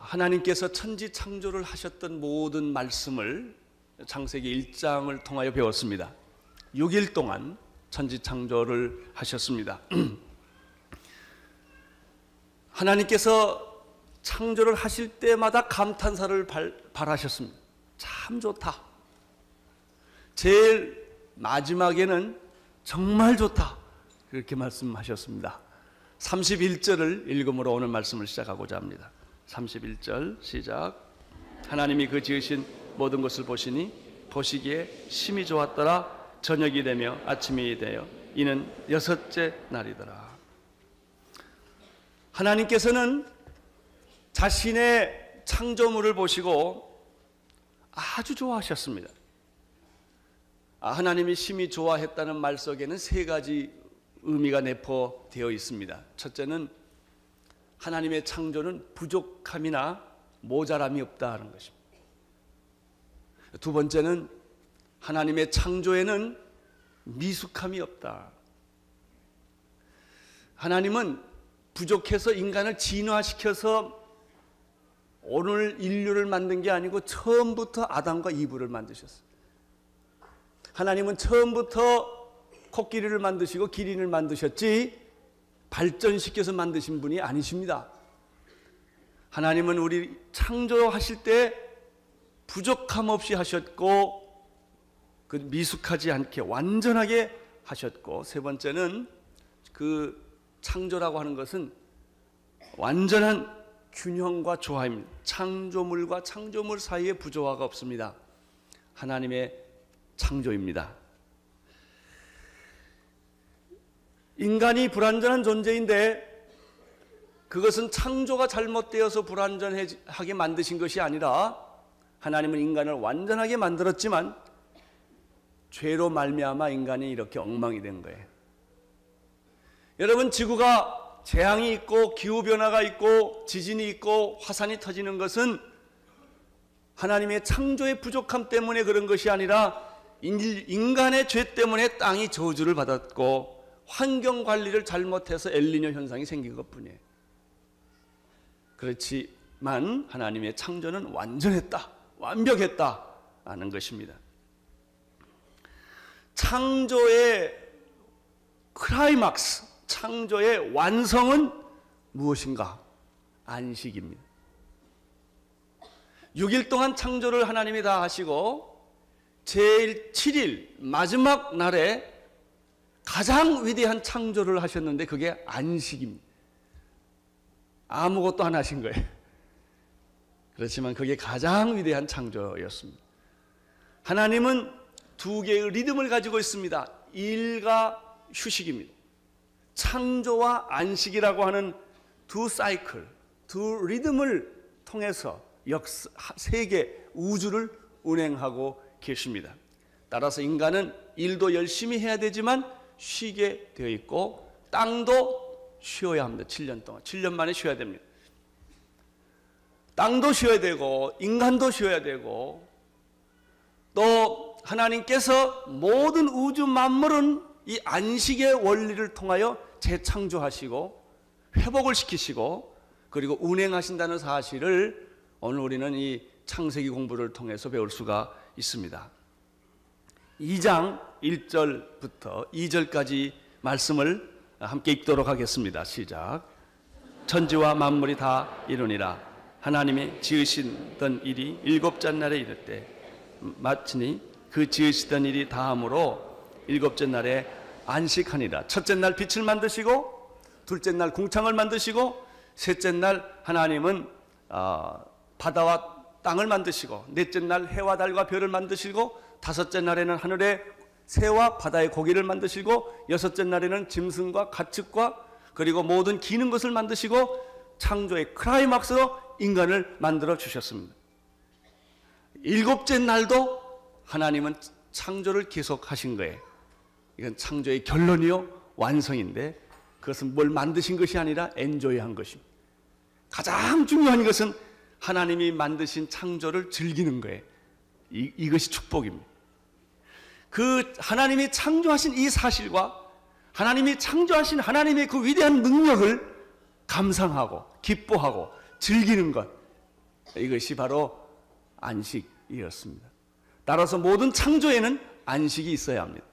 하나님께서 천지 창조를 하셨던 모든 말씀을 창세기 1장을 통하여 배웠습니다. 6일 동안 천지 창조를 하셨습니다. 하나님께서 창조를 하실 때마다 감탄사를 발하셨습니다. 참 좋다. 제일 마지막에는 정말 좋다. 그렇게 말씀하셨습니다. 31절을 읽음으로 오늘 말씀을 시작하고자 합니다. 31절 시작. 하나님이 그 지으신 모든 것을 보시니 보시기에 심히 좋았더라. 저녁이 되며 아침이 되어 이는 여섯째 날이더라. 하나님께서는 자신의 창조물을 보시고 아주 좋아하셨습니다. 하나님이 심히 좋아했다는 말 속에는 세 가지 의미가 내포되어 있습니다. 첫째는 하나님의 창조는 부족함이나 모자람이 없다는 것입니다. 두 번째는 하나님의 창조에는 미숙함이 없다. 하나님은 부족해서 인간을 진화시켜서 오늘 인류를 만든 게 아니고 처음부터 아담과 이브를 만드셨어요. 하나님은 처음부터 코끼리를 만드시고 기린을 만드셨지 발전시켜서 만드신 분이 아니십니다. 하나님은 우리 창조하실 때 부족함 없이 하셨고 그 미숙하지 않게 완전하게 하셨고, 세 번째는 그 창조라고 하는 것은 완전한 균형과 조화입니다. 창조물과 창조물 사이에 부조화가 없습니다. 하나님의 창조입니다. 인간이 불완전한 존재인데 그것은 창조가 잘못되어서 불완전하게 만드신 것이 아니라 하나님은 인간을 완전하게 만들었지만 죄로 말미암아 인간이 이렇게 엉망이 된 거예요. 여러분, 지구가 재앙이 있고 기후변화가 있고 지진이 있고 화산이 터지는 것은 하나님의 창조의 부족함 때문에 그런 것이 아니라 인간의 죄 때문에 땅이 저주를 받았고 환경관리를 잘못해서 엘니뇨 현상이 생긴 것뿐이에요. 그렇지만 하나님의 창조는 완전했다, 완벽했다 하는 것입니다. 창조의 클라이막스, 창조의 완성은 무엇인가? 안식입니다. 6일 동안 창조를 하나님이 다 하시고 제일 7일 마지막 날에 가장 위대한 창조를 하셨는데 그게 안식입니다. 아무것도 안 하신 거예요. 그렇지만 그게 가장 위대한 창조였습니다. 하나님은 두 개의 리듬을 가지고 있습니다. 일과 휴식입니다. 창조와 안식이라고 하는 두 사이클, 두 리듬을 통해서 세계 우주를 운행하고 계십니다. 따라서 인간은 일도 열심히 해야 되지만 쉬게 되어 있고 땅도 쉬어야 합니다. 7년 동안. 7년 만에 쉬어야 됩니다. 땅도 쉬어야 되고 인간도 쉬어야 되고 또 하나님께서 모든 우주 만물은 이 안식의 원리를 통하여 재창조하시고 회복을 시키시고 그리고 운행하신다는 사실을 오늘 우리는 이 창세기 공부를 통해서 배울 수가 있습니다. 2장 1절부터 2절까지 말씀을 함께 읽도록 하겠습니다. 시작. 천지와 만물이 다 이루니라. 하나님이 지으시던 일이 일곱째 날에 이를 때 마치니 그 지으시던 일이 다함으로 일곱째 날에 안식하니라. 첫째 날 빛을 만드시고 둘째 날 궁창을 만드시고 셋째 날 하나님은 바다와 땅을 만드시고 넷째 날 해와 달과 별을 만드시고 다섯째 날에는 하늘의 새와 바다의 고기를 만드시고 여섯째 날에는 짐승과 가축과 그리고 모든 기는 것을 만드시고 창조의 클라이막스로 인간을 만들어 주셨습니다. 일곱째 날도 하나님은 창조를 계속하신 거예요. 이건 창조의 결론이요 완성인데 그것은 뭘 만드신 것이 아니라 엔조이한 것입니다. 가장 중요한 것은 하나님이 만드신 창조를 즐기는 거예요. 이것이 축복입니다. 그 하나님이 창조하신 이 사실과 하나님이 창조하신 하나님의 그 위대한 능력을 감상하고 기뻐하고 즐기는 것, 이것이 바로 안식이었습니다. 따라서 모든 창조에는 안식이 있어야 합니다.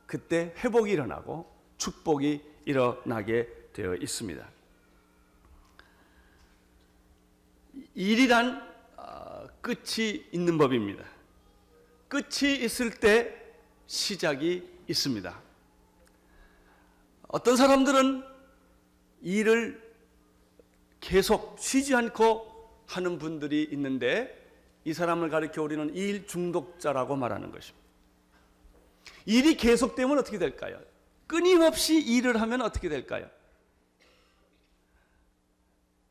그때 회복이 일어나고 축복이 일어나게 되어 있습니다. 일이란 끝이 있는 법입니다. 끝이 있을 때 시작이 있습니다. 어떤 사람들은 일을 계속 쉬지 않고 하는 분들이 있는데 이 사람을 가리켜 우리는 일 중독자라고 말하는 것입니다. 일이 계속되면 어떻게 될까요? 끊임없이 일을 하면 어떻게 될까요?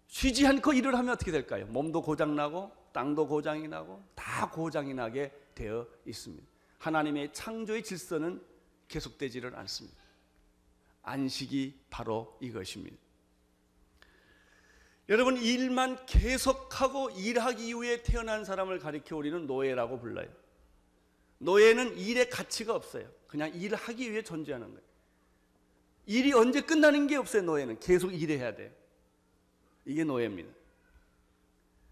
쉬지 않고 일을 하면 어떻게 될까요? 몸도 고장나고 땅도 고장이 나고 다 고장이 나게 되어 있습니다. 하나님의 창조의 질서는 계속되지를 않습니다. 안식이 바로 이것입니다. 여러분, 일만 계속하고 일하기 이후에 태어난 사람을 가리켜 우리는 노예라고 불러요. 노예는 일의 가치가 없어요. 그냥 일하기 위해 존재하는 거예요. 일이 언제 끝나는 게 없어요. 노예는 계속 일해야 돼요. 이게 노예입니다.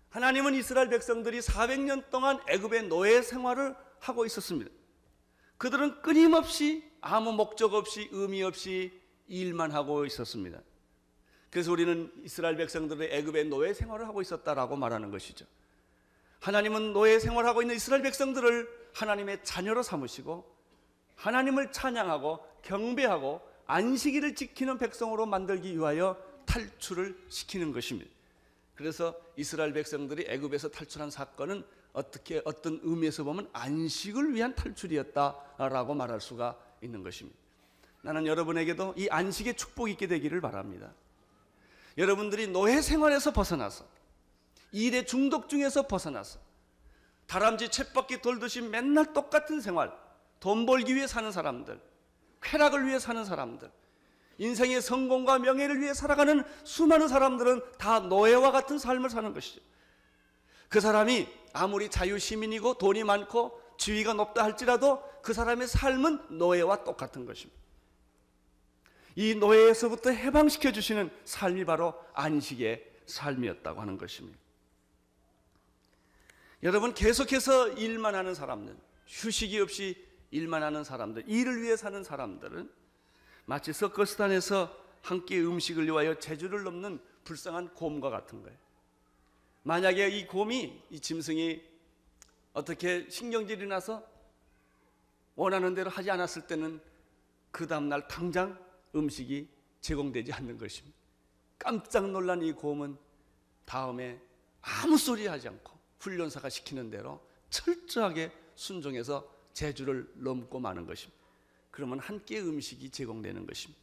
하나님은 이스라엘 백성들이 400년 동안 애굽의 노예 생활을 하고 있었습니다. 그들은 끊임없이 아무 목적 없이 의미 없이 일만 하고 있었습니다. 그래서 우리는 이스라엘 백성들의 애굽의 노예 생활을 하고 있었다라고 말하는 것이죠. 하나님은 노예 생활하고 있는 이스라엘 백성들을 하나님의 자녀로 삼으시고 하나님을 찬양하고 경배하고 안식일을 지키는 백성으로 만들기 위하여 탈출을 시키는 것입니다. 그래서 이스라엘 백성들이 애굽에서 탈출한 사건은 어떤 의미에서 보면 안식을 위한 탈출이었다라고 말할 수가 있는 것입니다. 나는 여러분에게도 이 안식의 축복이 있게 되기를 바랍니다. 여러분들이 노예 생활에서 벗어나서 일의 중독 중에서 벗어나서 다람쥐 쳇바퀴 돌듯이 맨날 똑같은 생활, 돈 벌기 위해 사는 사람들, 쾌락을 위해 사는 사람들, 인생의 성공과 명예를 위해 살아가는 수많은 사람들은 다 노예와 같은 삶을 사는 것이죠. 그 사람이 아무리 자유시민이고 돈이 많고 지위가 높다 할지라도 그 사람의 삶은 노예와 똑같은 것입니다. 이 노예에서부터 해방시켜 주시는 삶이 바로 안식의 삶이었다고 하는 것입니다. 여러분, 계속해서 일만 하는 사람들, 휴식이 없이 일만 하는 사람들, 일을 위해 사는 사람들은 마치 서커스단에서 한 끼 음식을 위하여 제주를 넘는 불쌍한 곰과 같은 거예요. 만약에 이 곰이, 이 짐승이 어떻게 신경질이 나서 원하는 대로 하지 않았을 때는 그 다음날 당장 음식이 제공되지 않는 것입니다. 깜짝 놀란 이 곰은 다음에 아무 소리 하지 않고 훈련사가 시키는 대로 철저하게 순종해서 제주를 넘고 마는 것입니다. 그러면 한 끼의 음식이 제공되는 것입니다.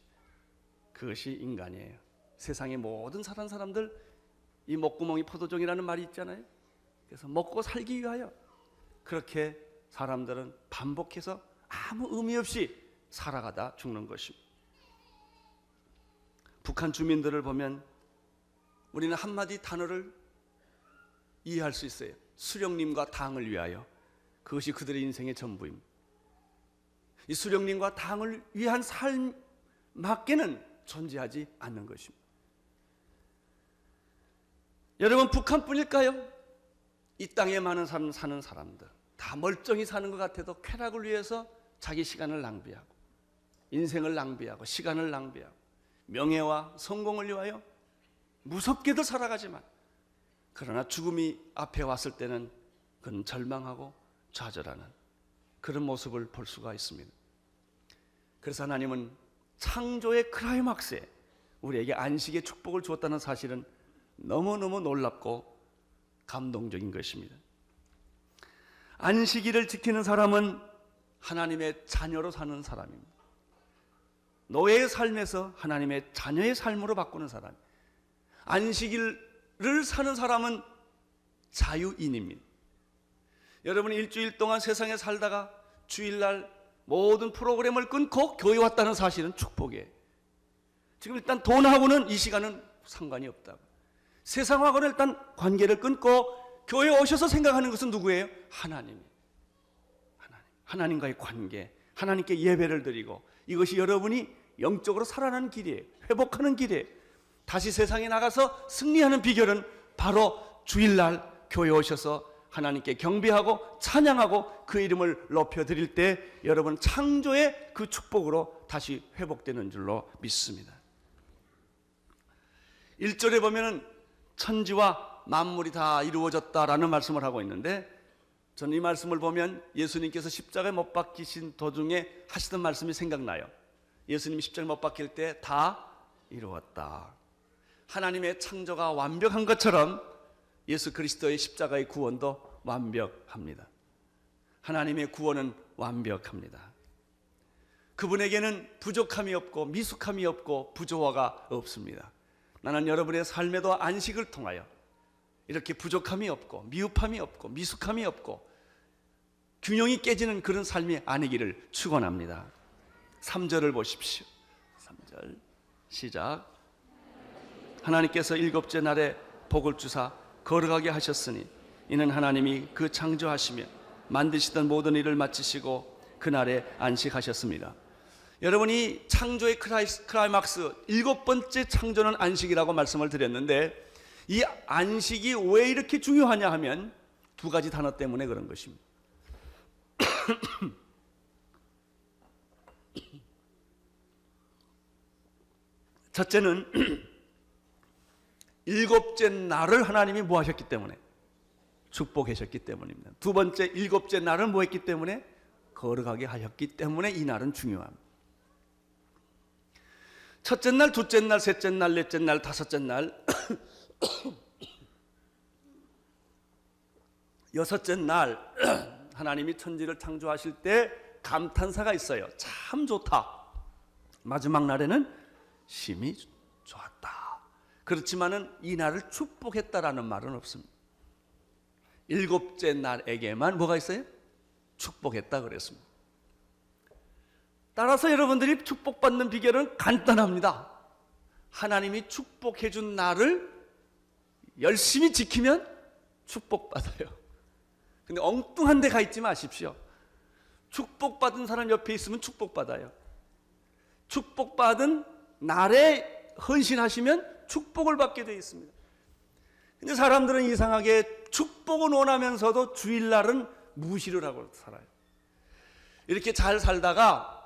그것이 인간이에요. 세상의 모든 사는 사람들, 이 목구멍이 포도종이라는 말이 있잖아요. 그래서 먹고 살기 위하여 그렇게 사람들은 반복해서 아무 의미 없이 살아가다 죽는 것입니다. 북한 주민들을 보면 우리는 한마디 단어를 이해할 수 있어요. 수령님과 당을 위하여. 그것이 그들의 인생의 전부입니다. 이 수령님과 당을 위한 삶밖에는 존재하지 않는 것입니다. 여러분, 북한뿐일까요? 이 땅에 많은 사는 사람들 다 멀쩡히 사는 것 같아도 쾌락을 위해서 자기 시간을 낭비하고 인생을 낭비하고 시간을 낭비하고 명예와 성공을 위하여 무섭게도 살아가지만 그러나 죽음이 앞에 왔을 때는 그는 절망하고 좌절하는 그런 모습을 볼 수가 있습니다. 그래서 하나님은 창조의 클라이막스에 우리에게 안식의 축복을 주었다는 사실은 너무너무 놀랍고 감동적인 것입니다. 안식일을 지키는 사람은 하나님의 자녀로 사는 사람입니다. 노예의 삶에서 하나님의 자녀의 삶으로 바꾸는 사람. 안식일을 사는 사람은 자유인입니다. 여러분이 일주일 동안 세상에 살다가 주일날 모든 프로그램을 끊고 교회 왔다는 사실은 축복이에요. 지금 일단 돈하고는 이 시간은 상관이 없다고. 세상하고는 일단 관계를 끊고 교회에 오셔서 생각하는 것은 누구예요? 하나님이에요. 하나님과의 관계, 하나님께 예배를 드리고 이것이 여러분이 영적으로 살아나는 길이에요. 회복하는 길이에요. 다시 세상에 나가서 승리하는 비결은 바로 주일날 교회에 오셔서 하나님께 경배하고 찬양하고 그 이름을 높여드릴 때 여러분 창조의 그 축복으로 다시 회복되는 줄로 믿습니다. 1절에 보면은 천지와 만물이 다 이루어졌다라는 말씀을 하고 있는데, 저는 이 말씀을 보면 예수님께서 십자가에 못 박히신 도중에 하시던 말씀이 생각나요. 예수님이 십자가에 못 박힐 때 다 이루었다. 하나님의 창조가 완벽한 것처럼 예수 그리스도의 십자가의 구원도 완벽합니다. 하나님의 구원은 완벽합니다. 그분에게는 부족함이 없고 미숙함이 없고 부조화가 없습니다. 나는 여러분의 삶에도 안식을 통하여 이렇게 부족함이 없고 미흡함이 없고 미숙함이 없고 균형이 깨지는 그런 삶이 아니기를 축원합니다. 3절을 보십시오. 3절 시작. 하나님께서 일곱째 날에 복을 주사 거룩하게 하셨으니 이는 하나님이 그 창조하시며 만드시던 모든 일을 마치시고 그날에 안식하셨습니다. 여러분이 창조의 클라이막스 일곱 번째 창조는 안식이라고 말씀을 드렸는데, 이 안식이 왜 이렇게 중요하냐 하면 두 가지 단어 때문에 그런 것입니다. 첫째는 일곱째 날을 하나님이 뭐 하셨기 때문에? 축복하셨기 때문입니다. 두 번째, 일곱째 날은 뭐 했기 때문에? 거룩하게 하셨기 때문에 이 날은 중요합니다. 첫째 날, 둘째 날, 셋째 날, 넷째 날, 다섯째 날, 여섯째 날 하나님이 천지를 창조하실 때 감탄사가 있어요. 참 좋다. 마지막 날에는 심히 좋았다. 그렇지만은 이 날을 축복했다라는 말은 없습니다. 일곱째 날에게만 뭐가 있어요? 축복했다 그랬습니다. 따라서 여러분들이 축복받는 비결은 간단합니다. 하나님이 축복해 준 날을 열심히 지키면 축복받아요. 근데 엉뚱한 데 가 있지 마십시오. 축복받은 사람 옆에 있으면 축복받아요. 축복받은 날에 헌신하시면 축복을 받게 되어 있습니다. 근데 사람들은 이상하게 축복은 원하면서도 주일날은 무시를 하고 살아요. 이렇게 잘 살다가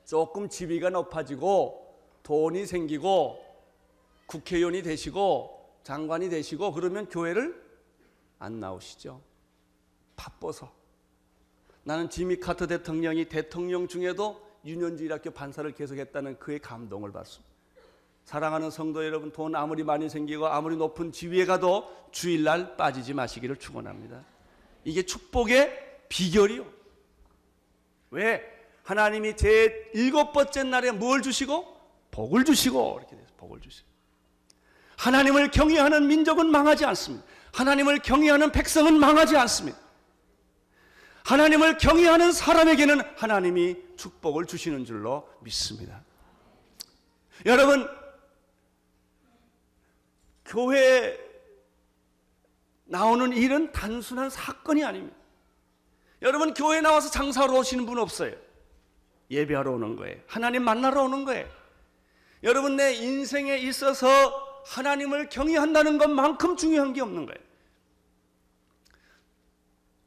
조금 지위가 높아지고 돈이 생기고 국회의원이 되시고 장관이 되시고 그러면 교회를 안 나오시죠. 바빠서. 나는 지미 카터 대통령이 대통령 중에도 유년주일학교 반사를 계속했다는 그의 감동을 받습니다. 사랑하는 성도 여러분, 돈 아무리 많이 생기고 아무리 높은 지위에 가도 주일날 빠지지 마시기를 축원합니다. 이게 축복의 비결이요. 왜? 하나님이 제 일곱 번째 날에 뭘 주시고? 복을 주시고, 이렇게 돼서 복을 주시고. 하나님을 경외하는 민족은 망하지 않습니다. 하나님을 경외하는 백성은 망하지 않습니다. 하나님을 경외하는 사람에게는 하나님이 축복을 주시는 줄로 믿습니다. 여러분, 교회에 나오는 일은 단순한 사건이 아닙니다. 여러분, 교회에 나와서 장사하러 오시는 분 없어요. 예배하러 오는 거예요. 하나님 만나러 오는 거예요. 여러분, 내 인생에 있어서 하나님을 경외한다는 것만큼 중요한 게 없는 거예요.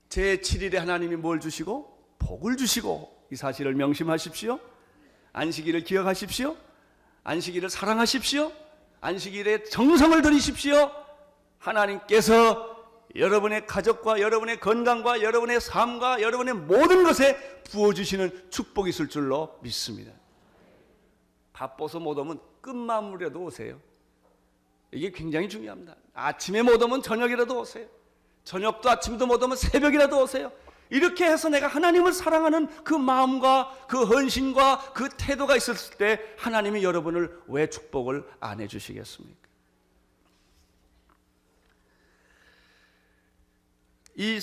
제7일에 하나님이 뭘 주시고? 복을 주시고. 이 사실을 명심하십시오. 안식일을 기억하십시오. 안식일을 사랑하십시오. 안식일에 정성을 들이십시오. 하나님께서 여러분의 가족과 여러분의 건강과 여러분의 삶과 여러분의 모든 것에 부어주시는 축복이 있을 줄로 믿습니다. 바빠서 못 오면 끝마무리라도 오세요. 이게 굉장히 중요합니다. 아침에 못 오면 저녁이라도 오세요. 저녁도 아침도 못 오면 새벽이라도 오세요. 이렇게 해서 내가 하나님을 사랑하는 그 마음과 그 헌신과 그 태도가 있었을 때 하나님이 여러분을 왜 축복을 안 해주시겠습니까? 이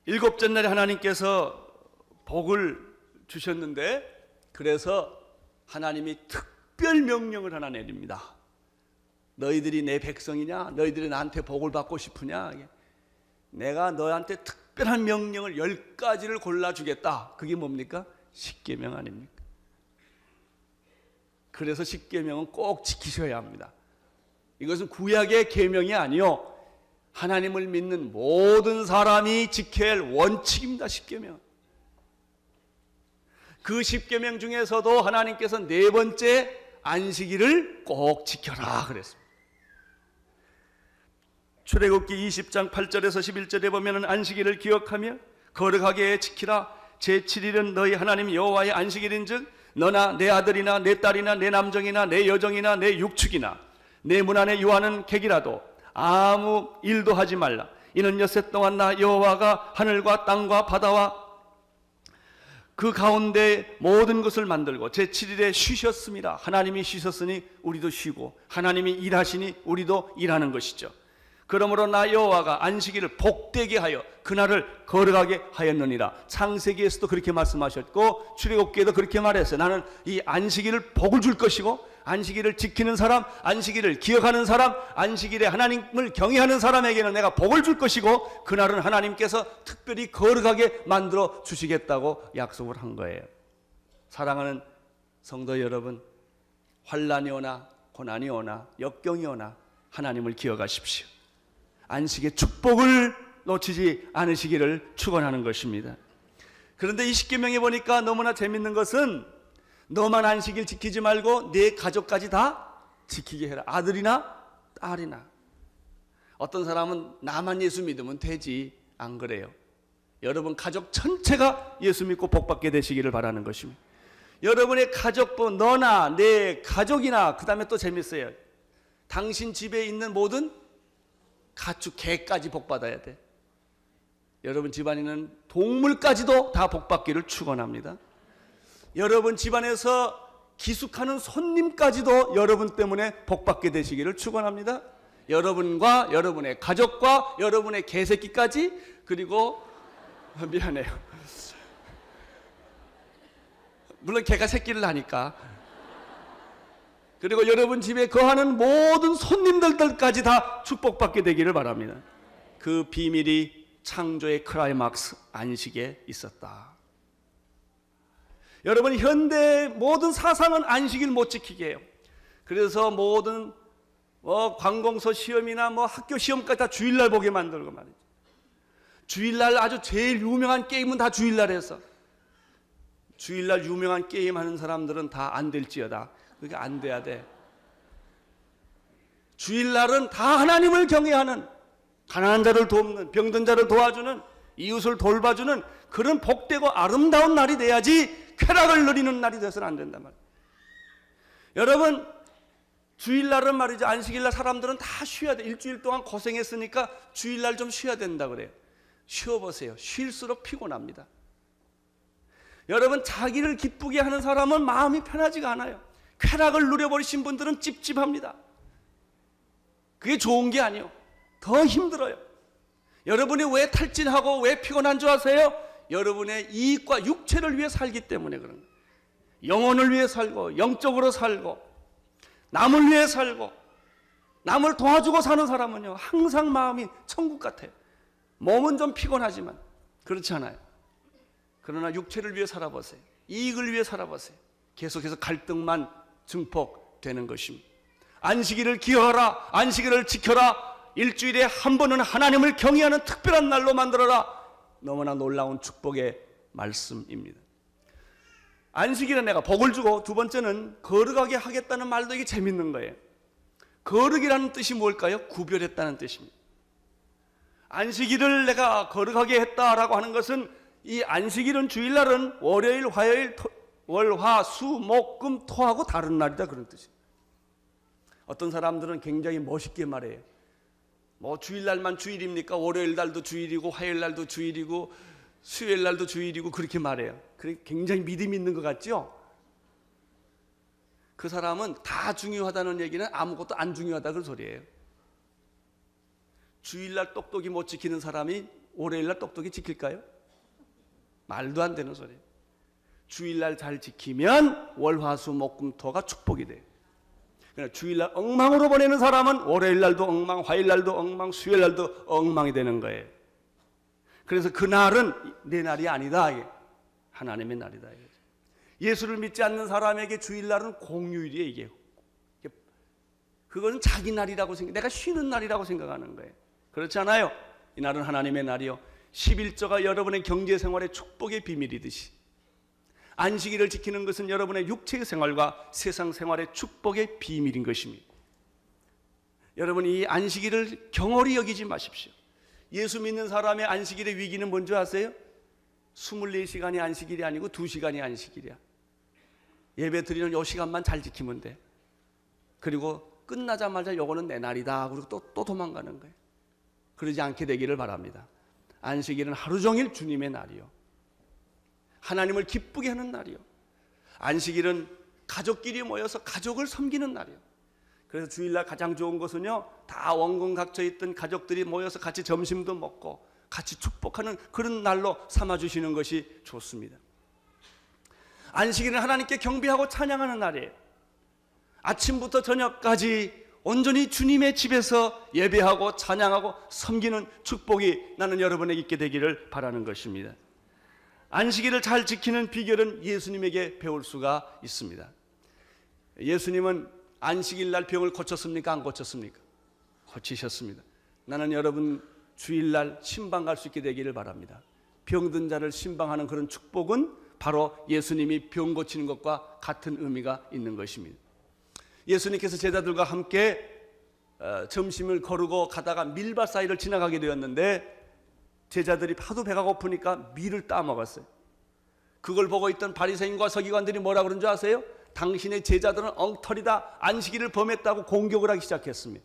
일곱째 날에 하나님께서 복을 주셨는데, 그래서 하나님이 특별 명령을 하나 내립니다. 너희들이 내 백성이냐? 너희들이 나한테 복을 받고 싶으냐? 내가 너한테 특별한 명령을 10가지를 골라주겠다. 그게 뭡니까? 십계명 아닙니까? 그래서 십계명은 꼭 지키셔야 합니다. 이것은 구약의 계명이 아니요, 하나님을 믿는 모든 사람이 지켜야 할 원칙입니다. 십계명. 그 십계명 중에서도 하나님께서 네 번째 안식일을 꼭 지켜라 그랬습니다. 출애굽기 20장 8절에서 11절에 보면 안식일을 기억하며 거룩하게 지키라. 제7일은 너희 하나님 여호와의 안식일인즉 너나 내 아들이나 내 딸이나 내 남정이나 내 여정이나 내 육축이나 내 문 안에 유하는 객이라도 아무 일도 하지 말라. 이는 엿새 동안 나 여호와가 하늘과 땅과 바다와 그 가운데 모든 것을 만들고 제7일에 쉬셨습니다. 하나님이 쉬셨으니 우리도 쉬고 하나님이 일하시니 우리도 일하는 것이죠. 그러므로 나 여호와가 안식일을 복되게 하여 그날을 거룩하게 하였느니라. 창세기에서도 그렇게 말씀하셨고 출애굽기에도 그렇게 말했어요. 나는 이 안식일을 복을 줄 것이고 안식일을 지키는 사람, 안식일을 기억하는 사람, 안식일에 하나님을 경외하는 사람에게는 내가 복을 줄 것이고 그날은 하나님께서 특별히 거룩하게 만들어 주시겠다고 약속을 한 거예요. 사랑하는 성도 여러분, 환난이 오나 고난이 오나 역경이 오나 하나님을 기억하십시오. 안식의 축복을 놓치지 않으시기를 축원하는 것입니다. 그런데 이 십계명에 보니까 너무나 재밌는 것은 너만 안식일 지키지 말고 네 가족까지 다 지키게 해라. 아들이나 딸이나. 어떤 사람은 나만 예수 믿으면 되지. 안 그래요. 여러분 가족 전체가 예수 믿고 복받게 되시기를 바라는 것입니다. 여러분의 가족부, 너나 내 가족이나, 그 다음에 또 재밌어요. 당신 집에 있는 모든 가축, 개까지 복받아야 돼. 여러분 집안에는 동물까지도 다 복받기를 축원합니다. 여러분 집안에서 기숙하는 손님까지도 여러분 때문에 복받게 되시기를 축원합니다. 여러분과 여러분의 가족과 여러분의 개새끼까지, 그리고 미안해요. 물론 개가 새끼를 낳으니까. 그리고 여러분 집에 거하는 모든 손님들까지 다 축복받게 되기를 바랍니다. 그 비밀이 창조의 클라이막스 안식에 있었다. 여러분 현대 모든 사상은 안식일 못 지키게 해요. 그래서 모든 관공서 시험이나 학교 시험까지 다 주일날 보게 만들고 말이죠. 주일날 아주 제일 유명한 게임은 다 주일날 해서, 주일날 유명한 게임 하는 사람들은 다 안 될지어다. 그게 안 돼야 돼. 주일날은 다 하나님을 경외하는, 가난한 자를 돕는, 병든 자를 도와주는, 이웃을 돌봐주는 그런 복되고 아름다운 날이 돼야지 쾌락을 누리는 날이 돼서는 안 된단 말이에요. 여러분 주일날은 말이죠, 안식일날 사람들은 다 쉬어야 돼. 일주일 동안 고생했으니까 주일날 좀 쉬어야 된다 그래요. 쉬어보세요. 쉴수록 피곤합니다. 여러분 자기를 기쁘게 하는 사람은 마음이 편하지가 않아요. 쾌락을 누려버리신 분들은 찝찝합니다. 그게 좋은 게 아니에요. 더 힘들어요. 여러분이 왜 탈진하고 왜 피곤한 줄 아세요? 여러분의 이익과 육체를 위해 살기 때문에 그런 거예요. 영혼을 위해 살고 영적으로 살고 남을 위해 살고 남을 도와주고 사는 사람은요 항상 마음이 천국 같아요. 몸은 좀 피곤하지만 그렇지 않아요. 그러나 육체를 위해 살아보세요. 이익을 위해 살아보세요. 계속해서 갈등만 증폭되는 것입니다. 안식일을 기억하라. 안식일을 지켜라. 일주일에 한 번은 하나님을 경외하는 특별한 날로 만들어라. 너무나 놀라운 축복의 말씀입니다. 안식일은 내가 복을 주고, 두 번째는 거룩하게 하겠다는 말도 이게 재밌는 거예요. 거룩이라는 뜻이 뭘까요? 구별했다는 뜻입니다. 안식일을 내가 거룩하게 했다라고 하는 것은, 이 안식일은 주일날은 월요일, 화요일, 월, 화, 수, 목, 금, 토하고 다른 날이다 그런 뜻입니다. 어떤 사람들은 굉장히 멋있게 말해요. 주일날만 주일입니까? 월요일 날도 주일이고 화요일 날도 주일이고 수요일 날도 주일이고 그렇게 말해요. 굉장히 믿음이 있는 것 같죠? 그 사람은 다 중요하다는 얘기는 아무것도 안 중요하다 그 소리예요. 주일날 똑똑히 못 지키는 사람이 월요일날 똑똑히 지킬까요? 말도 안 되는 소리예요. 주일날 잘 지키면 월, 화, 수, 목, 금, 토가 축복이 돼요. 그러나 주일날 엉망으로 보내는 사람은 월요일날도 엉망, 화요일날도 엉망, 수요일날도 엉망이 되는 거예요. 그래서 그날은 내 날이 아니다. 하나님의 날이다. 예수를 믿지 않는 사람에게 주일날은 공휴일이에요. 이게 그것은 자기 날이라고 생각, 내가 쉬는 날이라고 생각하는 거예요. 그렇지 않아요? 이날은 하나님의 날이요, 11조가 여러분의 경제생활의 축복의 비밀이듯이 안식일을 지키는 것은 여러분의 육체의 생활과 세상 생활의 축복의 비밀인 것입니다. 여러분, 이 안식일을 경홀히 여기지 마십시오. 예수 믿는 사람의 안식일의 위기는 뭔지 아세요? 24시간이 안식일이 아니고 2시간이 안식일이야. 예배 드리는 요 시간만 잘 지키면 돼. 그리고 끝나자마자 요거는 내 날이다, 그리고 또 도망가는 거예요. 그러지 않게 되기를 바랍니다. 안식일은 하루 종일 주님의 날이요, 하나님을 기쁘게 하는 날이요, 안식일은 가족끼리 모여서 가족을 섬기는 날이요. 그래서 주일날 가장 좋은 것은요, 다 원군 각처에 있던 가족들이 모여서 같이 점심도 먹고 같이 축복하는 그런 날로 삼아주시는 것이 좋습니다. 안식일은 하나님께 경배하고 찬양하는 날이에요. 아침부터 저녁까지 온전히 주님의 집에서 예배하고 찬양하고 섬기는 축복이 나는 여러분에게 있게 되기를 바라는 것입니다. 안식일을 잘 지키는 비결은 예수님에게 배울 수가 있습니다. 예수님은 안식일 날 병을 고쳤습니까? 안 고쳤습니까? 고치셨습니다. 나는 여러분 주일날 신방 갈 수 있게 되기를 바랍니다. 병든 자를 신방하는 그런 축복은 바로 예수님이 병 고치는 것과 같은 의미가 있는 것입니다. 예수님께서 제자들과 함께 점심을 거르고 가다가 밀밭 사이를 지나가게 되었는데 제자들이 하도 배가 고프니까 밀을 따먹었어요. 그걸 보고 있던 바리새인과 서기관들이 뭐라 그런 줄 아세요? 당신의 제자들은 엉터리다, 안식일을 범했다고 공격을 하기 시작했습니다.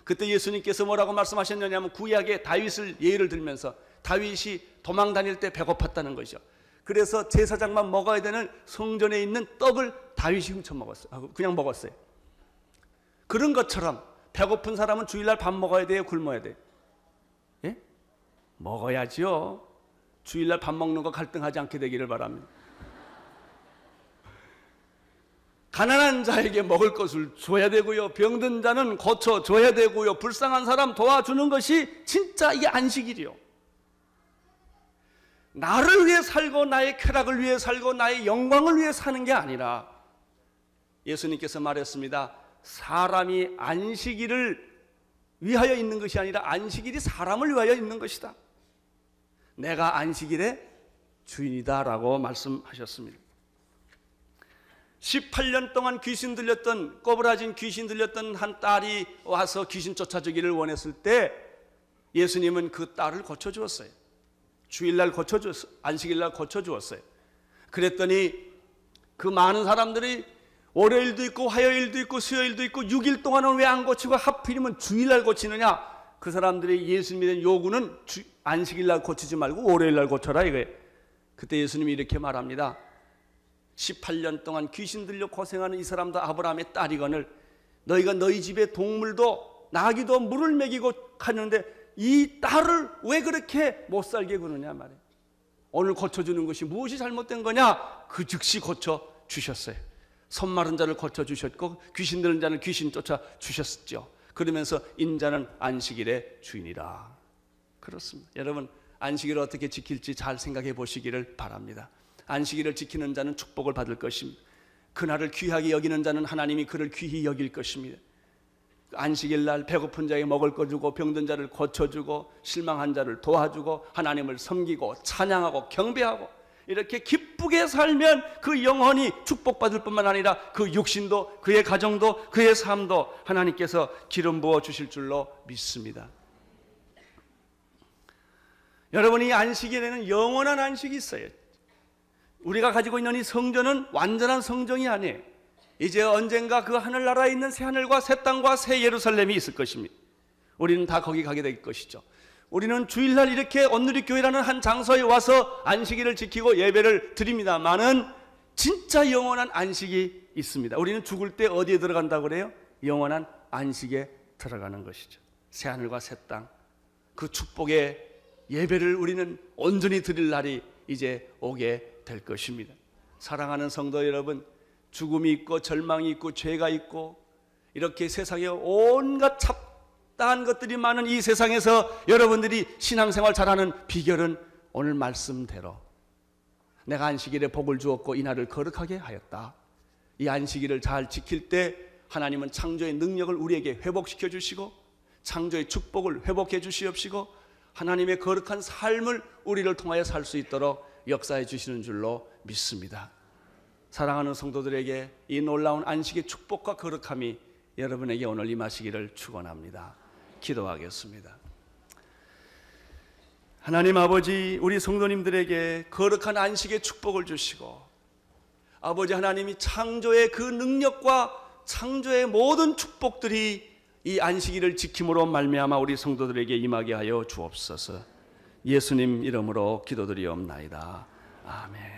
그때 예수님께서 뭐라고 말씀하셨느냐면 구약의 다윗을 예를 들면서 다윗이 도망 다닐 때 배고팠다는 것이죠. 그래서 제사장만 먹어야 되는 성전에 있는 떡을 다윗이 훔쳐 먹었어요. 그냥 먹었어요. 그런 것처럼 배고픈 사람은 주일날 밥 먹어야 돼요? 굶어야 돼요? 예? 먹어야죠. 주일날 밥 먹는 거 갈등하지 않게 되기를 바랍니다. 가난한 자에게 먹을 것을 줘야 되고요, 병든 자는 고쳐줘야 되고요, 불쌍한 사람 도와주는 것이 진짜 이 안식일이요. 나를 위해 살고 나의 쾌락을 위해 살고 나의 영광을 위해 사는 게 아니라 예수님께서 말했습니다. 사람이 안식일을 위하여 있는 것이 아니라 안식일이 사람을 위하여 있는 것이다. 내가 안식일의 주인이다 라고 말씀하셨습니다. 18년 동안 귀신 들렸던, 꼬부라진 귀신 들렸던 한 딸이 와서 귀신 쫓아주기를 원했을 때 예수님은 그 딸을 고쳐주었어요. 주일날 고쳐주었어요. 안식일날 고쳐주었어요. 그랬더니 그 많은 사람들이 월요일도 있고 화요일도 있고 수요일도 있고 6일 동안은 왜 안 고치고 하필이면 주일날 고치느냐? 그 사람들이 예수님에 대한 요구는 안식일날 고치지 말고 월요일날 고쳐라 이거예요. 그때 예수님이 이렇게 말합니다. 18년 동안 귀신 들려 고생하는 이 사람도 아브라함의 딸이거늘 너희가 너희 집에 동물도 나귀도 물을 먹이고 가는데 이 딸을 왜 그렇게 못 살게 구느냐 말이에요. 오늘 고쳐주는 것이 무엇이 잘못된 거냐? 그 즉시 고쳐주셨어요. 손 마른 자를 고쳐주셨고 귀신 들은 자는 귀신 쫓아주셨죠. 그러면서 인자는 안식일의 주인이라. 그렇습니다. 여러분, 안식일을 어떻게 지킬지 잘 생각해 보시기를 바랍니다. 안식일을 지키는 자는 축복을 받을 것입니다. 그날을 귀하게 여기는 자는 하나님이 그를 귀히 여길 것입니다. 안식일 날 배고픈 자에게 먹을 거 주고 병든 자를 고쳐주고 실망한 자를 도와주고 하나님을 섬기고 찬양하고 경배하고 이렇게 기쁘게 살면 그 영혼이 축복받을 뿐만 아니라 그 육신도 그의 가정도 그의 삶도 하나님께서 기름 부어 주실 줄로 믿습니다. 여러분, 이 안식일에는 영원한 안식이 있어요. 우리가 가지고 있는 이 성전은 완전한 성전이 아니에요. 이제 언젠가 그 하늘나라에 있는 새 하늘과 새 땅과 새 예루살렘이 있을 것입니다. 우리는 다 거기 가게 될 것이죠. 우리는 주일날 이렇게 온누리교회라는 한 장소에 와서 안식일을 지키고 예배를 드립니다만은 진짜 영원한 안식이 있습니다. 우리는 죽을 때 어디에 들어간다고 그래요? 영원한 안식에 들어가는 것이죠. 새 하늘과 새 땅, 그 축복의 예배를 우리는 온전히 드릴 날이 이제 오게 될 것입니다. 사랑하는 성도 여러분, 죽음이 있고 절망이 있고 죄가 있고 이렇게 세상에 온갖 잡다한 것들이 많은 이 세상에서 여러분들이 신앙생활 잘하는 비결은 오늘 말씀대로 내가 안식일에 복을 주었고 이날을 거룩하게 하였다. 이 안식일을 잘 지킬 때 하나님은 창조의 능력을 우리에게 회복시켜 주시고 창조의 축복을 회복해 주시옵시고 하나님의 거룩한 삶을 우리를 통하여 살 수 있도록 역사해 주시는 줄로 믿습니다. 사랑하는 성도들에게 이 놀라운 안식의 축복과 거룩함이 여러분에게 오늘 임하시기를 축원합니다. 기도하겠습니다. 하나님 아버지, 우리 성도님들에게 거룩한 안식의 축복을 주시고 아버지 하나님이 창조의 그 능력과 창조의 모든 축복들이 이 안식일을 지킴으로 말미암아 우리 성도들에게 임하게 하여 주옵소서. 예수님 이름으로 기도드리옵나이다. 아멘.